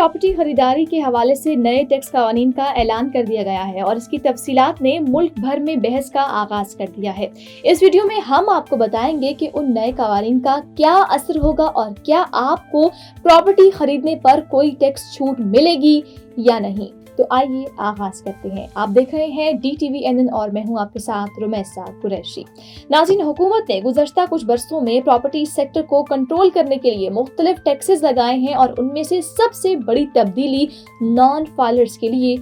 Property खरीदारी के हवाले से नए टैक्स कानून का ऐलान कर दिया गया है और इसकी तफसीलात ने मुल्क भर में बहस का आगाज कर दिया है। इस वीडियो में हम आपको बताएंगे कि उन नए कानून का क्या असर होगा और क्या आपको प्रॉपर्टी खरीदने पर कोई टैक्स छूट मिलेगी या नहीं। तो आइए आगाज करते हैं। आप देख रहे हैं DTV और मैं हूं आपके साथ रुमैसा कुरैशी। नाज़रीन, हुकूमत ने गुज़श्ता कुछ बरसों में प्रॉपर्टी सेक्टर को कंट्रोल करने के लिए मुख्तलिफ टैक्सेस लगाए हैं और उनमें से सबसे बड़ी तब्दीली नॉन फाइलर्स के लिए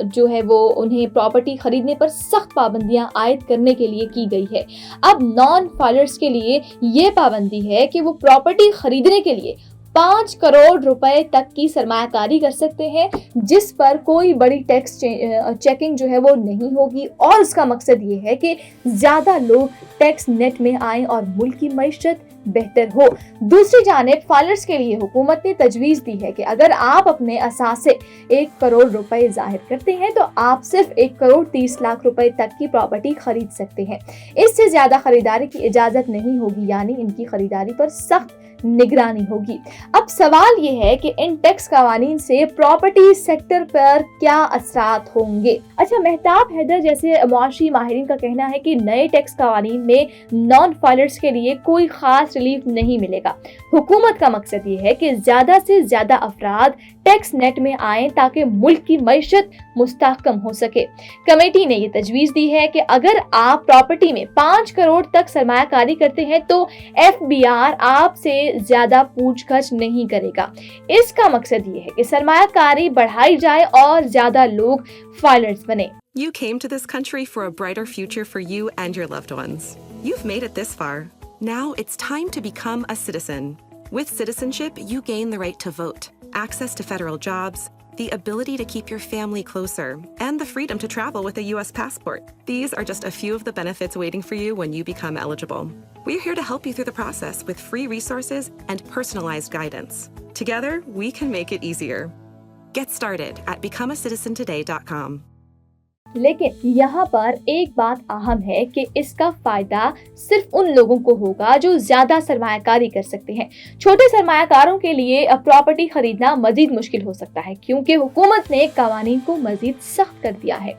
जो है वो उन्हें प्रॉपर्टी खरीदने पर सख्त पाबंदियां आयद करने के लिए की गई है। अब नॉन फाइलर्स के लिए ये पाबंदी है कि वो प्रॉपर्टी खरीदने के लिए 5 करोड़ रुपए तक की सरमायाकारी कर सकते हैं, जिस पर कोई बड़ी टैक्स चेकिंग जो है वो नहीं होगी। और उसका मकसद ये है कि ज्यादा लोग टैक्स नेट में आएं और मुल्क की मईशत बेहतर हो। दूसरी जानिब फाइलर्स के लिए हुकूमत ने तजवीज दी है कि अगर आप अपने असासे 1 करोड़ रुपए जाहिर करते हैं तो आप सिर्फ 1 करोड़ 30 लाख रुपए तक की प्रॉपर्टी खरीद सकते हैं। इससे ज्यादा खरीदारी की इजाजत नहीं होगी, यानी इनकी खरीदारी पर सख्त निगरानी होगी। अब सवाल ये है कि इन टैक्स कानून से प्रॉपर्टी सेक्टर पर क्या असरात होंगे। अच्छा, मेहताब हैदर जैसे मुआशी माहिरीन का कहना है कि नए टैक्स कानून में नॉन फाइलर्स के लिए कोई खास रिलीफ नहीं मिलेगा। हुकूमत का मकसद ये है कि ज्यादा से ज्यादा अफराद टैक्स नेट में आए ताकि मुल्क की मईशत मुस्तहकम हो सके। कमेटी ने ये तजवीज दी है कि अगर आप प्रॉपर्टी में 5 करोड़ तक सरमायाकारी करते हैं तो FBR आपसे ज्यादा पूछताछ नहीं करेगा। इसका मकसद ये है कि सरमायाकारी बढ़ाई जाए और ज्यादा लोग फाइलर्स बने। You came to this country for a brighter future for you and your loved ones. You've made it this far. Now it's time to become a citizen. With citizenship, you gain the right to vote, access to federal jobs, the ability to keep your family closer, and the freedom to travel with a US passport. These are just a few of the benefits waiting for you when you become eligible. We're here to help you through the process with free resources and personalized guidance. Together, we can make it easier. Get started at becomeacitizentoday.com. लेकिन यहाँ पर एक बात अहम है कि इसका फायदा सिर्फ उन लोगों को होगा जो ज्यादा सरमायाकारी कर सकते हैं। छोटे सरमायाकारों के लिए प्रॉपर्टी खरीदना मजीद मुश्किल हो सकता है, क्योंकि हुकूमत ने कानून को मजीद सख्त कर दिया है।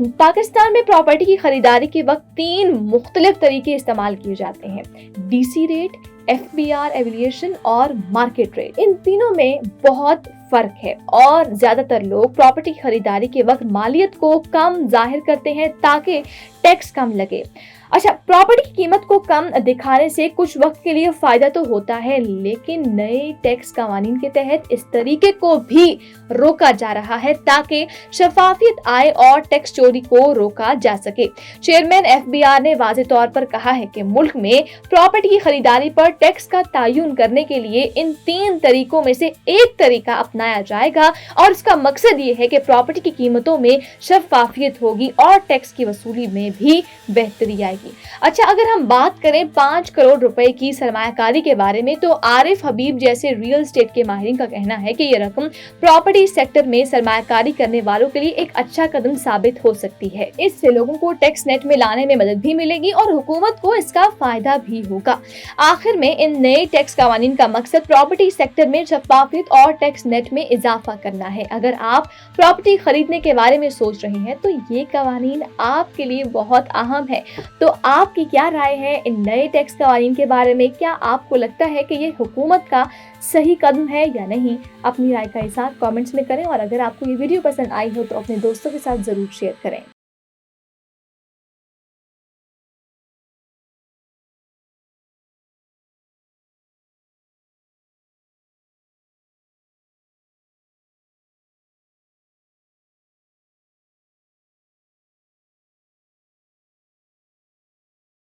पाकिस्तान में प्रॉपर्टी की खरीदारी के वक्त 3 मुख्तलिफ तरीके इस्तेमाल किए जाते हैं: DC रेट, FBR एवेल्यूएशन और मार्केट रेट। इन तीनों में बहुत फर्क है और ज्यादातर लोग प्रॉपर्टी खरीदारी के वक्त मालियत को कम जाहिर करते हैं ताकि टैक्स कम लगे। अच्छा, प्रॉपर्टी की कीमत को कम दिखाने से कुछ वक्त के लिए फायदा तो होता है, लेकिन नए टैक्स कानून के तहत इस तरीके को भी रोका जा रहा है ताकि शफाफियत आए और टैक्स चोरी को रोका जा सके। चेयरमैन FBR ने वाज़ेह तौर पर कहा है कि मुल्क में प्रॉपर्टी की खरीदारी पर टैक्स का तयन करने के लिए इन 3 तरीकों में से एक तरीका अपनाया जाएगा और इसका मकसद ये है कि प्रॉपर्टी की कीमतों में शफाफियत होगी और टैक्स की वसूली में भी बेहतरी आएगी। अच्छा, अगर हम बात करें 5 करोड़ रुपए की सरमायाकारी के बारे में, तो आरिफ हबीब जैसे रियल एस्टेट के माहिरीन का कहना है कि ये रकम प्रॉपर्टी सेक्टर में सरमायाकारी करने वालों के लिए एक अच्छा कदम साबित हो सकती है। इससे लोगों को टैक्स नेट में लाने में मदद भी मिलेगी और हुकूमत को इसका फायदा भी होगा। आखिर में इन नए टैक्स कानून का मकसद प्रॉपर्टी सेक्टर में शफाफियत और टैक्स नेट में इजाफा करना है। अगर आप प्रॉपर्टी खरीदने के बारे में सोच रहे हैं तो ये कानून आपके लिए बहुत अहम है। तो आपकी क्या राय है इन नए टैक्स कानून के बारे में? क्या आपको लगता है कि ये हुकूमत का सही कदम है या नहीं? अपनी राय का इज़हार कमेंट्स में करें और अगर आपको ये वीडियो पसंद आई हो तो अपने दोस्तों के साथ जरूर शेयर करें।